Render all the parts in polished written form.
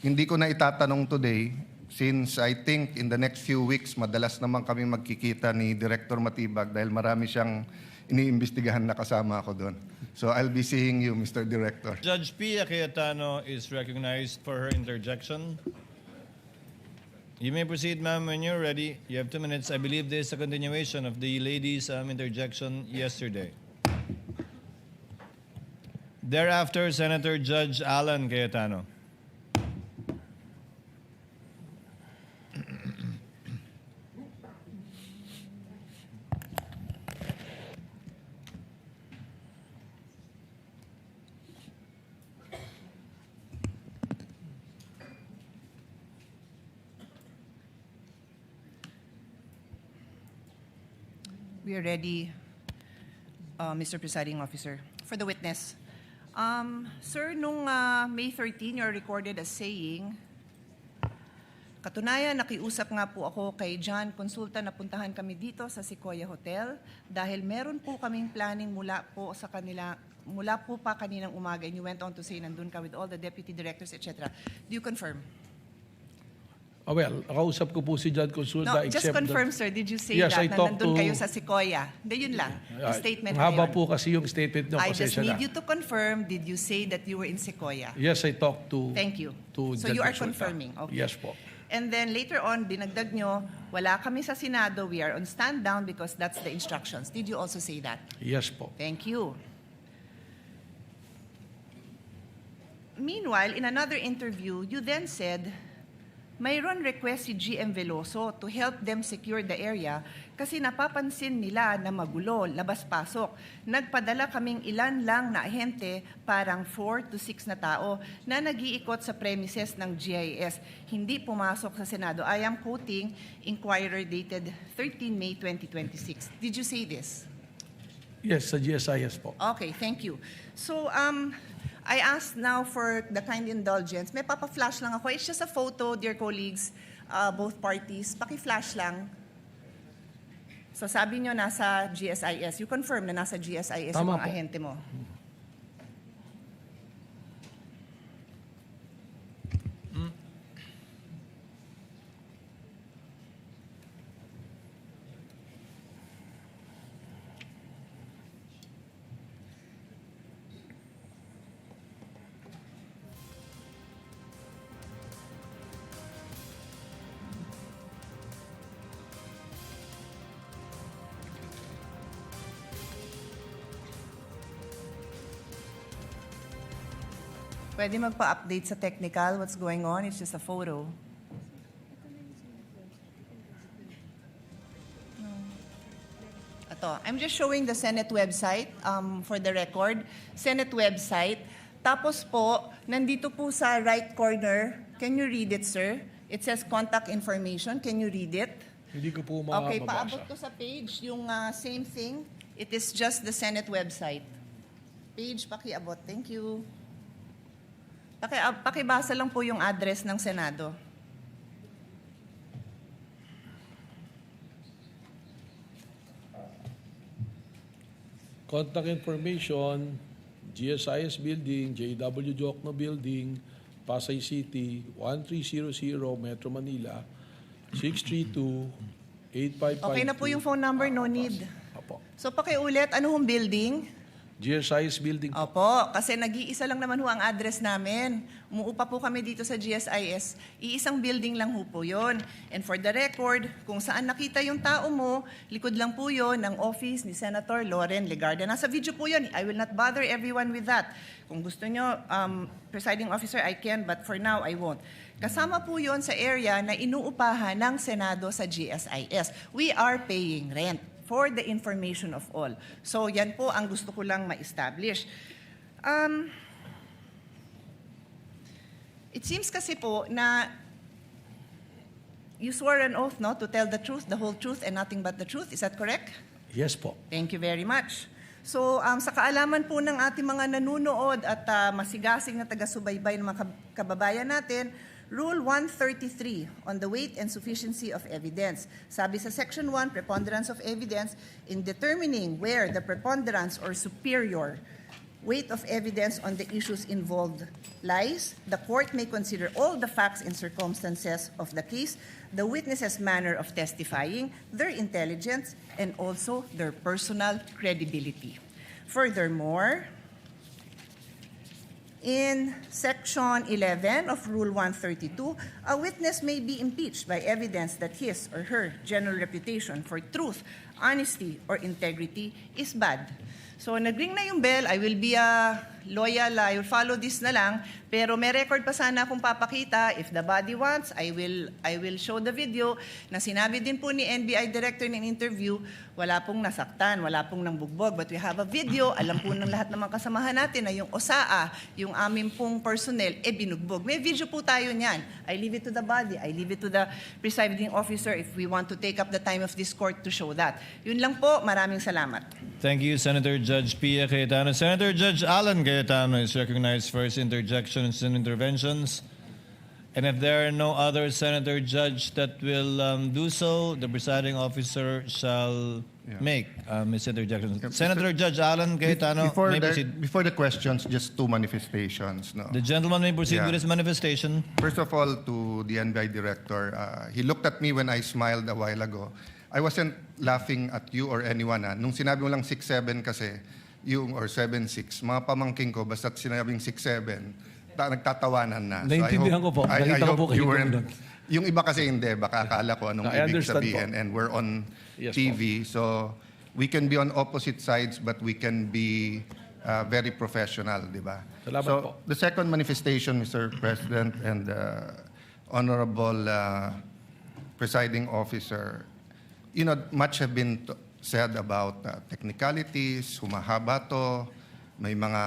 Hindi ko na itatanong today since I think in the next few weeks madalas naman kami magkikita ni Director Matibag dahil marami siyang iniimbestigahan na kasama ako doon. So I'll be seeing you, Mr. Director. Judge Pia Cayetano is recognized for her interjection. You may proceed, ma'am, when you're ready. You have 2 minutes. I believe this is a continuation of the lady's interjection yesterday. Thereafter, Senator Judge Alan Cayetano. We are ready, Mr. Presiding Officer. For the witness. Sir, nung May 13, you're recorded as saying, katunayan, nakiusap nga po ako kay John Consulta na puntahan kami dito sa Sequoia Hotel dahil meron po kaming planning mula po pa kaninang umaga, and you went on to say nandun ka with all the deputy directors, etc. Do you confirm? Well, nakausap ko po si John Consulta. No, just confirm, sir. Did you say Yes, that I na talked nandun to- kayo sa Sequoia? Hindi, yun lang. Yung statement na Haba yun. po kasi yung statement nyo. I just pasensya need na. you to confirm, did you say that you were in Sequoia? Yes, I talked to Thank you. to So John you are Consulta. confirming? Okay. Yes po. And then later on, dinagdag nyo, wala kami sa Senado, we are on stand down because that's the instructions. Did you also say that? Yes po. Thank you. Meanwhile, in another interview, you then said, mayroon request si GM Veloso to help them secure the area kasi napapansin nila na magulo, labas-pasok. Nagpadala kaming ilan lang na ahente, parang 4 to 6 na tao, na nag-iikot sa premises ng GIS. Hindi pumasok sa Senado. I am quoting Inquirer dated 13 May 2026. Did you say this? Yes, sa GSIS po. Okay, thank you. So, I asked now for the kind indulgence. May papa-flash lang ako. It's just a photo, dear colleagues, both parties. Paki-flash lang. So sabi nyo nasa GSIS. You confirm na nasa GSIS yung Tama mga po. ahente mo. Pwede magpa-update sa technical, what's going on. It's just a photo. Ito, I'm just showing the Senate website for the record. Senate website. Tapos po, nandito po sa right corner, can you read it, sir? It says contact information. Can you read it? Hindi ko po Okay, mabasa. paabot ko sa page, yung same thing. It is just the Senate website. Page, pakiabot. Thank you. Pakibasa lang po yung address ng Senado. Contact information, GSIS Building, JW Jokno Building, Pasay City, 1300 Metro Manila, 632-8552. Okay na po yung phone number, no need. Opo. So pakiulit, ano hong building? GSIS Building po. Opo, kasi nag-iisa lang naman ho ang address namin. Umuupa po kami dito sa GSIS. Iisang building lang ho po yun. And for the record, kung saan nakita yung tao mo, likod lang po yun ng office ni Senator Loren Legarda. Nasa video po yun. I will not bother everyone with that. Kung gusto nyo, Presiding Officer, I can, but for now, I won't. Kasama po yun sa area na inuupahan ng Senado sa GSIS. We are paying rent for the information of all. So yan po ang gusto ko lang ma-establish. It seems kasi po na you swore an oath, no, to tell the truth, the whole truth, and nothing but the truth. Is that correct? Yes po. Thank you very much. So, sa kaalaman po ng ating mga nanunood at masigasig na taga-subaybay ng mga kababayan natin, Rule 133 on the weight and sufficiency of evidence. Sabi sa Section 1, preponderance of evidence in determining where the preponderance or superior weight of evidence on the issues involved lies, the court may consider all the facts and circumstances of the case, the witness's manner of testifying, their intelligence, and also their personal credibility. Furthermore, in Section 11 of Rule 132, a witness may be impeached by evidence that his or her general reputation for truth, honesty, or integrity is bad. So nag-ring na yung bell, I will be loyal, I will follow this na lang, pero may record pa sana akong papakita. If the body wants, I will show the video na sinabi din po ni NBI Director in an interview, wala pong nasaktan, wala pong nangbugbog. But we have a video, alam po ng lahat ng mga kasamahan natin na yung OSAA, yung aming pong personnel, binugbog. May video po tayo niyan. I leave it to the body, I leave it to the presiding officer if we want to take up the time of this court to show that. Yun lang po, maraming salamat. Thank you, Senator Judge Pia Cayetano. Senator Judge Alan Cayetano is recognized for his interjections and interventions. And if there are no other Senator Judge that will do so, the presiding officer shall make his interjections. Senator Judge Alan Cayetano, may proceed. Before the questions, just two manifestations. No? The gentleman may proceed Yeah. with his manifestation. First of all, to the NBI director, he looked at me when I smiled a while ago. I wasn't laughing at you or anyone. Nung sinabi mo lang 6'7" kasi, yung, or 7'6", mga pamangking ko, basta't sinabing 6'7", nagtatawanan na. Naintindihan ko po. Nakita ko po kayo doon. Yung iba kasi hindi, baka akala ko anong I ibig understand sabihin. po. And we're on Yes TV, so we can be on opposite sides, but we can be very professional, di ba? Salamat So, po. the second manifestation, Mr. President and Honorable Presiding Officer, you know, much have been said about technicalities, humahaba to, may mga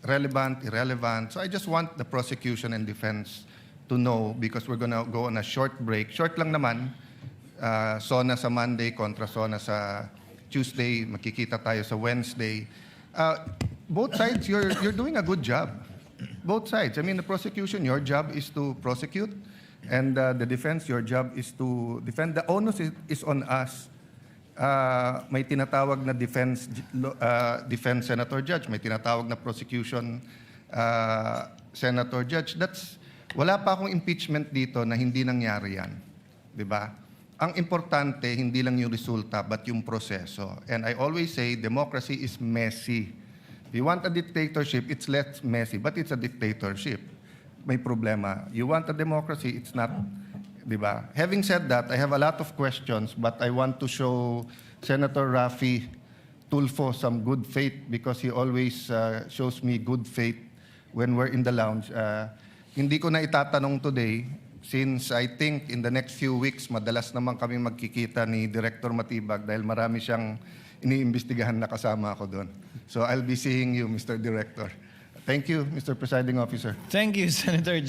relevant, irrelevant. So I just want the prosecution and defense to know, because we're gonna go on a short break. Short lang naman, SONA sa Monday kontra SONA sa Tuesday, makikita tayo sa Wednesday. Both sides, you're doing a good job. Both sides. I mean, the prosecution, your job is to prosecute, and the defense, your job is to defend. The onus is on us. May tinatawag na defense senator judge, may tinatawag na prosecution senator judge. Wala pa akong impeachment dito na hindi nangyari yan. Di ba? Ang importante, hindi lang yung resulta, but yung proseso. And I always say, democracy is messy. If you want a dictatorship, it's less messy, but it's a dictatorship. May problema. You want a democracy, it's not. Di ba? Having said that, I have a lot of questions, but I want to show Senator Raffy Tulfo some good faith, because he always shows me good faith when we're in the lounge. Hindi ko na itatanong today, since I think in the next few weeks, madalas naman kami magkikita ni Director Matibag dahil marami siyang iniimbestigahan na kasama ako doon. So I'll be seeing you, Mr. Director. Thank you, Mr. Presiding Officer. Thank you, Senator